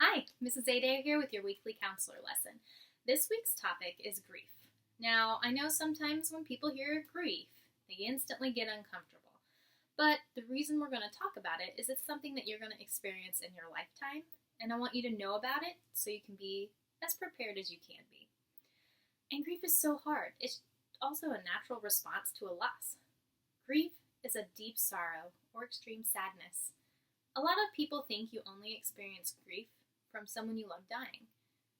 Hi, Mrs. Adair here with your weekly counselor lesson. This week's topic is grief. Now, I know sometimes when people hear grief, they instantly get uncomfortable. But the reason we're going to talk about it is it's something that you're going to experience in your lifetime, and I want you to know about it so you can be as prepared as you can be. And grief is so hard. It's also a natural response to a loss. Grief is a deep sorrow or extreme sadness. A lot of people think you only experience grief from someone you love dying,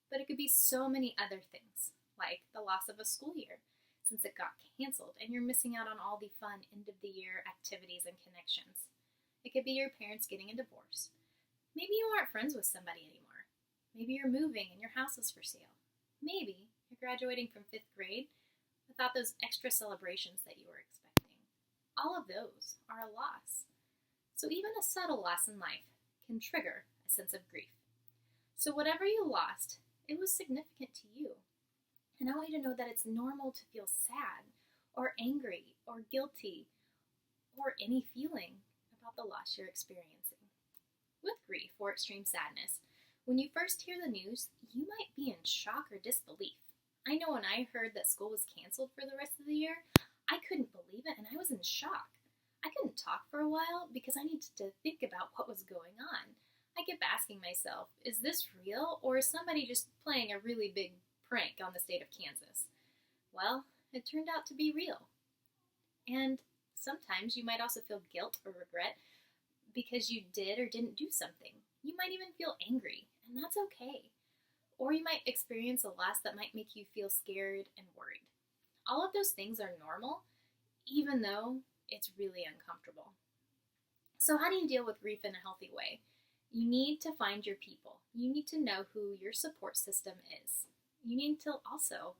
but it could be so many other things, like the loss of a school year, since it got canceled and you're missing out on all the fun end-of-the-year activities and connections. It could be your parents getting a divorce. Maybe you aren't friends with somebody anymore. Maybe you're moving and your house is for sale. Maybe you're graduating from 5th grade without those extra celebrations that you were expecting. All of those are a loss. So even a subtle loss in life can trigger a sense of grief. So whatever you lost, it was significant to you. And I want you to know that it's normal to feel sad or angry or guilty or any feeling about the loss you're experiencing. With grief or extreme sadness, when you first hear the news, you might be in shock or disbelief. I know when I heard that school was canceled for the rest of the year, I couldn't believe it and I was in shock. I couldn't talk for a while because I needed to think about what was going on. I kept asking myself, is this real or is somebody just playing a really big prank on the state of Kansas? Well, it turned out to be real. And sometimes you might also feel guilt or regret because you did or didn't do something. You might even feel angry, and that's okay. Or you might experience a loss that might make you feel scared and worried. All of those things are normal, even though it's really uncomfortable. So how do you deal with grief in a healthy way? You need to find your people. You need to know who your support system is. You need to also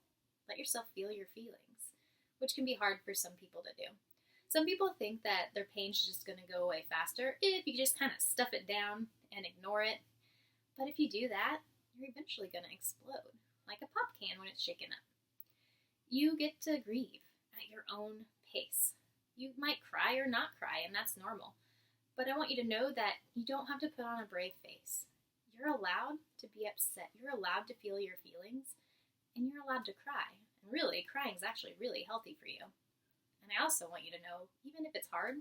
let yourself feel your feelings, which can be hard for some people to do. Some people think that their pain's just going to go away faster if you just kind of stuff it down and ignore it. But if you do that, you're eventually going to explode, like a pop can when it's shaken up. You get to grieve at your own pace. You might cry or not cry, and that's normal. But I want you to know that you don't have to put on a brave face. You're allowed to be upset. You're allowed to feel your feelings, and you're allowed to cry. And really, crying is actually really healthy for you. And I also want you to know, even if it's hard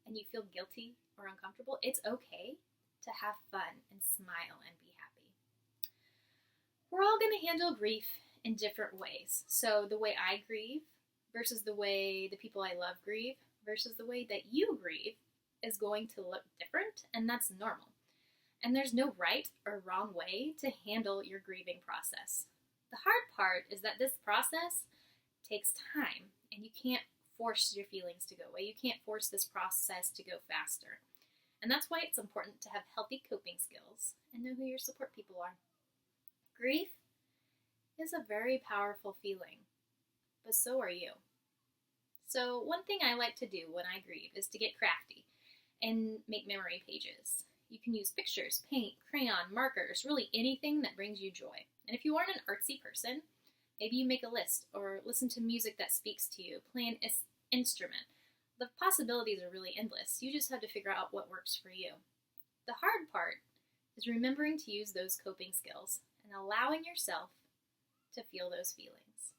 and you feel guilty or uncomfortable, it's okay to have fun and smile and be happy. We're all going to handle grief in different ways. So the way I grieve versus the way the people I love grieve versus the way that you grieve is going to look different, and that's normal. And there's no right or wrong way to handle your grieving process. The hard part is that this process takes time, and you can't force your feelings to go away. You can't force this process to go faster. And that's why it's important to have healthy coping skills and know who your support people are. Grief is a very powerful feeling, but so are you. So one thing I like to do when I grieve is to get crafty and make memory pages. You can use pictures, paint, crayon, markers, really anything that brings you joy. And if you aren't an artsy person, maybe you make a list or listen to music that speaks to you, play an instrument. The possibilities are really endless. You just have to figure out what works for you. The hard part is remembering to use those coping skills and allowing yourself to feel those feelings.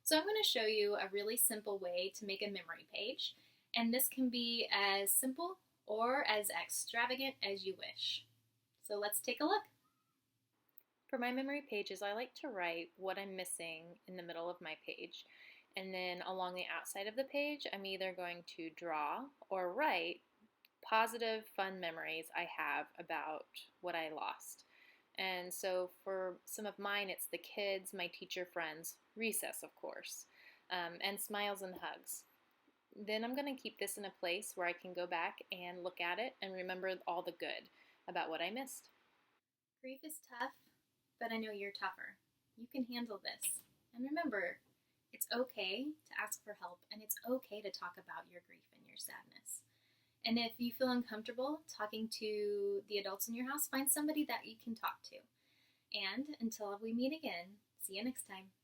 So I'm going to show you a really simple way to make a memory page, and this can be as simple or as extravagant as you wish. So let's take a look. For my memory pages, I like to write what I'm missing in the middle of my page. And then along the outside of the page, I'm either going to draw or write positive, fun memories I have about what I lost. And so for some of mine, it's the kids, my teacher friends, recess, of course, and smiles and hugs. Then I'm going to keep this in a place where I can go back and look at it and remember all the good about what I missed. Grief is tough, but I know you're tougher. You can handle this. And remember, it's okay to ask for help, and it's okay to talk about your grief and your sadness. And if you feel uncomfortable talking to the adults in your house, find somebody that you can talk to. And until we meet again, see you next time.